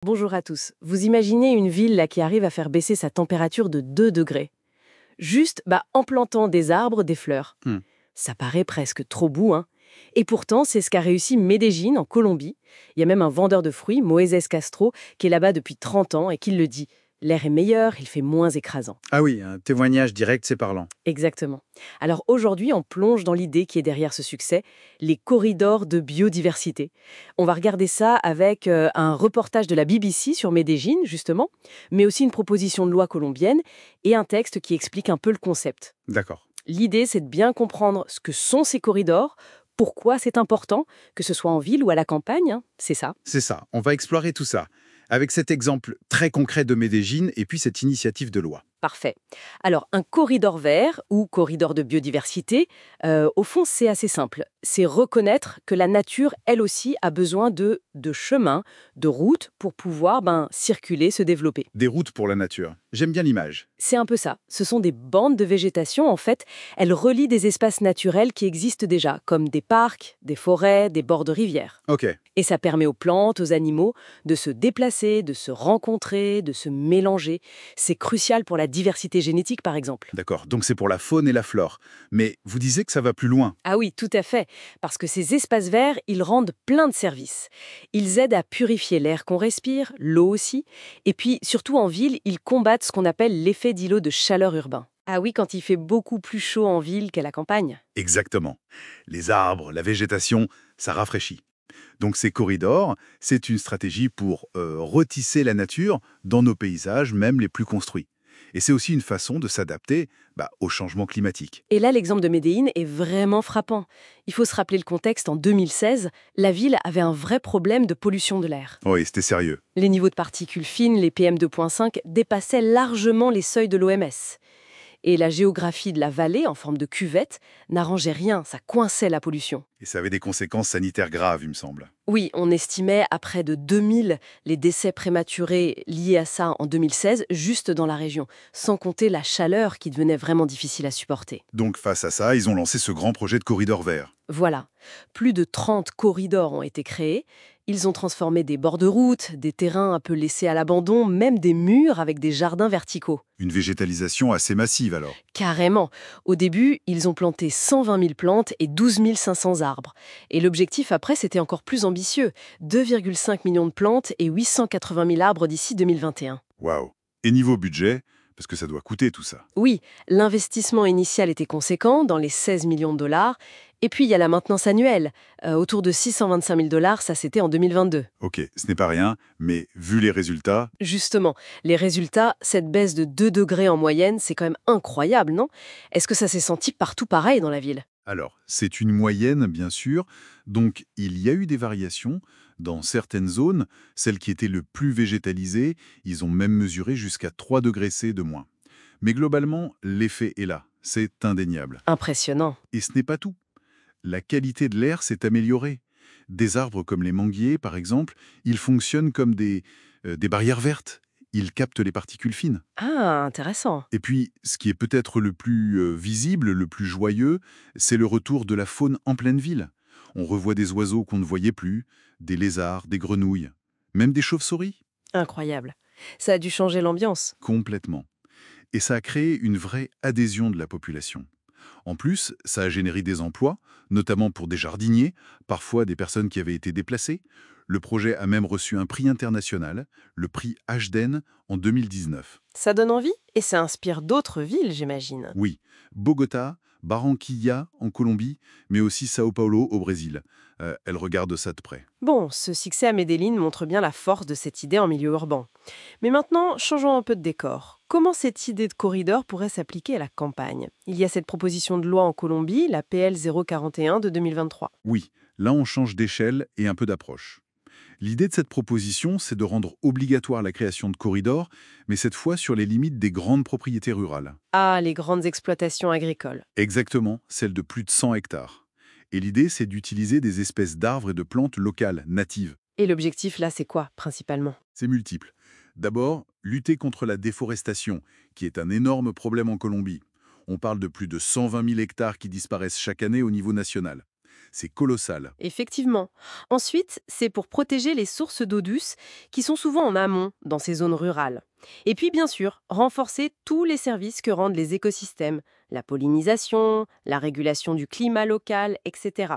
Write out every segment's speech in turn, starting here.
Bonjour à tous. Vous imaginez une ville là, qui arrive à faire baisser sa température de 2 degrés. Juste en plantant des arbres, des fleurs. Hmm. Ça paraît presque trop beau, hein. Et pourtant, c'est ce qu'a réussi Medellín en Colombie. Il y a même un vendeur de fruits, Moisés Castro, qui est là-bas depuis 30 ans et qui le dit. L'air est meilleur, il fait moins écrasant. Ah oui, un témoignage direct, c'est parlant. Exactement. Alors aujourd'hui, on plonge dans l'idée qui est derrière ce succès, les corridors de biodiversité. On va regarder ça avec un reportage de la BBC sur Medellín, justement, mais aussi une proposition de loi colombienne et un texte qui explique un peu le concept. D'accord. L'idée, c'est de bien comprendre ce que sont ces corridors, pourquoi c'est important, que ce soit en ville ou à la campagne, hein, c'est ça. C'est ça, on va explorer tout ça. Avec cet exemple très concret de Medellín et puis cette initiative de loi. Parfait. Alors, un corridor vert ou corridor de biodiversité, au fond, c'est assez simple. C'est reconnaître que la nature, elle aussi, a besoin de chemins, de routes pour pouvoir circuler, se développer. Des routes pour la nature. J'aime bien l'image. C'est un peu ça. Ce sont des bandes de végétation, en fait. Elles relient des espaces naturels qui existent déjà, comme des parcs, des forêts, des bords de rivières. Ok, Et ça permet aux plantes, aux animaux, de se déplacer, de se rencontrer, de se mélanger. C'est crucial pour la diversité génétique, par exemple. d'accord. Donc c'est pour la faune et la flore. Mais vous disiez que ça va plus loin. Ah oui, tout à fait. Parce que ces espaces verts, ils rendent plein de services. Ils aident à purifier l'air qu'on respire, l'eau aussi. Et puis, surtout en ville, ils combattent ce qu'on appelle l'effet d'îlot de chaleur urbain. Ah oui, quand il fait beaucoup plus chaud en ville qu'à la campagne. Exactement. Les arbres, la végétation, ça rafraîchit. Donc ces corridors, c'est une stratégie pour retisser la nature dans nos paysages, même les plus construits. Et c'est aussi une façon de s'adapter au changement climatique. Et là, l'exemple de Médéine est vraiment frappant. Il faut se rappeler le contexte. En 2016, la ville avait un vrai problème de pollution de l'air. Oui, c'était sérieux. Les niveaux de particules fines, les PM2.5, dépassaient largement les seuils de l'OMS. Et la géographie de la vallée, en forme de cuvette, n'arrangeait rien, ça coinçait la pollution. Et ça avait des conséquences sanitaires graves, il me semble. Oui, on estimait à près de 2000 les décès prématurés liés à ça en 2016, juste dans la région, sans compter la chaleur qui devenait vraiment difficile à supporter. Donc face à ça, ils ont lancé ce grand projet de corridor vert. Voilà, plus de 30 corridors ont été créés. Ils ont transformé des bords de route, des terrains un peu laissés à l'abandon, même des murs avec des jardins verticaux. Une végétalisation assez massive alors. Carrément. Au début, ils ont planté 120 000 plantes et 12 500 arbres. Et l'objectif après, c'était encore plus ambitieux. 2,5 millions de plantes et 880 000 arbres d'ici 2021. Waouh. Et niveau budget, parce que ça doit coûter tout ça. Oui, l'investissement initial était conséquent, dans les 16 millions de dollars. Et puis, il y a la maintenance annuelle. Autour de 625 000 dollars, ça c'était en 2022. Ok, ce n'est pas rien, mais vu les résultats, Justement, les résultats, cette baisse de 2 degrés en moyenne, c'est quand même incroyable, non? Est-ce que ça s'est senti partout pareil dans la ville? alors, c'est une moyenne, bien sûr, donc il y a eu des variations. Dans certaines zones, celles qui étaient le plus végétalisées, ils ont même mesuré jusqu'à 3 degrés C de moins. Mais globalement, l'effet est là, c'est indéniable. Impressionnant. Et ce n'est pas tout. La qualité de l'air s'est améliorée. Des arbres comme les manguiers, par exemple, ils fonctionnent comme des barrières vertes. Ils captent les particules fines. Ah, intéressant. Et puis, ce qui est peut-être le plus visible, le plus joyeux, c'est le retour de la faune en pleine ville. On revoit des oiseaux qu'on ne voyait plus, des lézards, des grenouilles, même des chauves-souris. Incroyable. Ça a dû changer l'ambiance. Complètement. Et ça a créé une vraie adhésion de la population. En plus, ça a généré des emplois, notamment pour des jardiniers, parfois des personnes qui avaient été déplacées. Le projet a même reçu un prix international, le prix Ashden, en 2019. Ça donne envie et ça inspire d'autres villes, j'imagine. Oui, Bogota, Barranquilla en Colombie, mais aussi Sao Paulo au Brésil. Elle regarde ça de près. Bon, ce succès à Medellín montre bien la force de cette idée en milieu urbain. Mais maintenant, changeons un peu de décor. Comment cette idée de corridor pourrait s'appliquer à la campagne? Il y a cette proposition de loi en Colombie, la PL 041 de 2023. Oui, là on change d'échelle et un peu d'approche. L'idée de cette proposition, c'est de rendre obligatoire la création de corridors, mais cette fois sur les limites des grandes propriétés rurales. Ah, les grandes exploitations agricoles. Exactement, celles de plus de 100 hectares. Et l'idée, c'est d'utiliser des espèces d'arbres et de plantes locales, natives. Et l'objectif là, c'est quoi, principalement? C'est multiple. D'abord, lutter contre la déforestation, qui est un énorme problème en Colombie. On parle de plus de 120 000 hectares qui disparaissent chaque année au niveau national. C'est colossal. Effectivement. Ensuite, c'est pour protéger les sources d'eau douce qui sont souvent en amont dans ces zones rurales. Et puis, bien sûr, renforcer tous les services que rendent les écosystèmes, la pollinisation, la régulation du climat local, etc.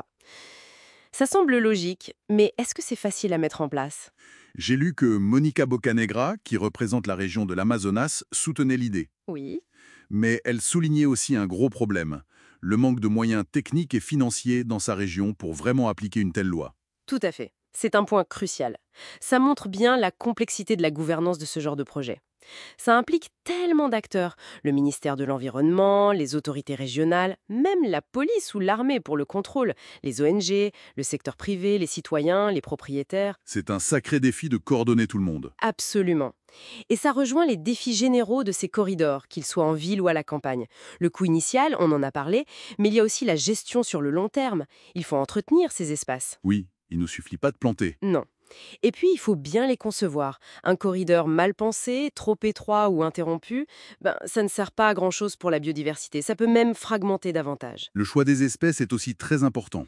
Ça semble logique, mais est-ce que c'est facile à mettre en place? J'ai lu que Monica Bocanegra, qui représente la région de l'Amazonas, soutenait l'idée. Oui. Mais elle soulignait aussi un gros problème, le manque de moyens techniques et financiers dans sa région pour vraiment appliquer une telle loi. Tout à fait. C'est un point crucial. Ça montre bien la complexité de la gouvernance de ce genre de projet. Ça implique tellement d'acteurs, le ministère de l'Environnement, les autorités régionales, même la police ou l'armée pour le contrôle, les ONG, le secteur privé, les citoyens, les propriétaires. C'est un sacré défi de coordonner tout le monde. Absolument. Et ça rejoint les défis généraux de ces corridors, qu'ils soient en ville ou à la campagne. Le coût initial, on en a parlé, mais il y a aussi la gestion sur le long terme. Il faut entretenir ces espaces. Oui, il ne suffit pas de planter. Non. Et puis, il faut bien les concevoir. Un corridor mal pensé, trop étroit ou interrompu, ça ne sert pas à grand-chose pour la biodiversité. Ça peut même fragmenter davantage. Le choix des espèces est aussi très important.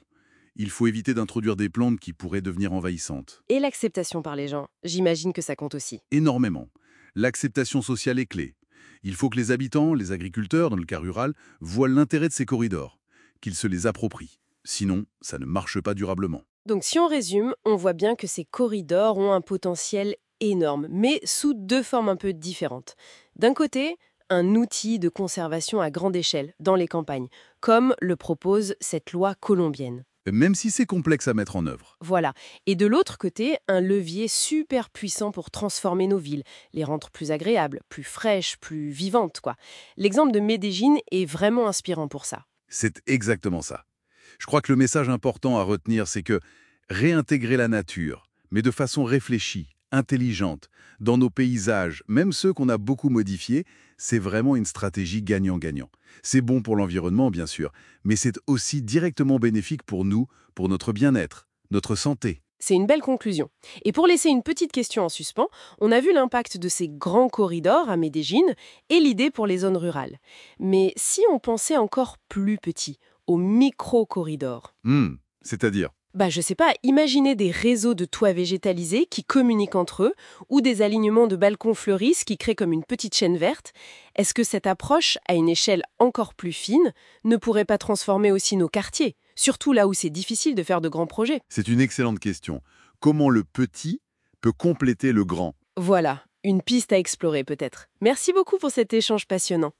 Il faut éviter d'introduire des plantes qui pourraient devenir envahissantes. Et l'acceptation par les gens, j'imagine que ça compte aussi. Énormément. L'acceptation sociale est clé. Il faut que les habitants, les agriculteurs, dans le cas rural, voient l'intérêt de ces corridors, qu'ils se les approprient. Sinon, ça ne marche pas durablement. Donc si on résume, on voit bien que ces corridors ont un potentiel énorme, mais sous deux formes un peu différentes. D'un côté, un outil de conservation à grande échelle, dans les campagnes, comme le propose cette loi colombienne. Même si c'est complexe à mettre en œuvre. Voilà. Et de l'autre côté, un levier super puissant pour transformer nos villes, les rendre plus agréables, plus fraîches, plus vivantes, quoi. L'exemple de Medellín est vraiment inspirant pour ça. C'est exactement ça. Je crois que le message important à retenir, c'est que réintégrer la nature, mais de façon réfléchie, intelligente, dans nos paysages, même ceux qu'on a beaucoup modifiés, c'est vraiment une stratégie gagnant-gagnant. C'est bon pour l'environnement, bien sûr, mais c'est aussi directement bénéfique pour nous, pour notre bien-être, notre santé. C'est une belle conclusion. Et pour laisser une petite question en suspens, on a vu l'impact de ces grands corridors à Medellín et l'idée pour les zones rurales. Mais si on pensait encore plus petit, aux micro-corridors? C'est-à-dire. Je sais pas, imaginez des réseaux de toits végétalisés qui communiquent entre eux ou des alignements de balcons fleuris qui créent comme une petite chaîne verte. Est-ce que cette approche, à une échelle encore plus fine, ne pourrait pas transformer aussi nos quartiers, surtout là où c'est difficile de faire de grands projets? C'est une excellente question. Comment le petit peut compléter le grand? Voilà, une piste à explorer peut-être. Merci beaucoup pour cet échange passionnant.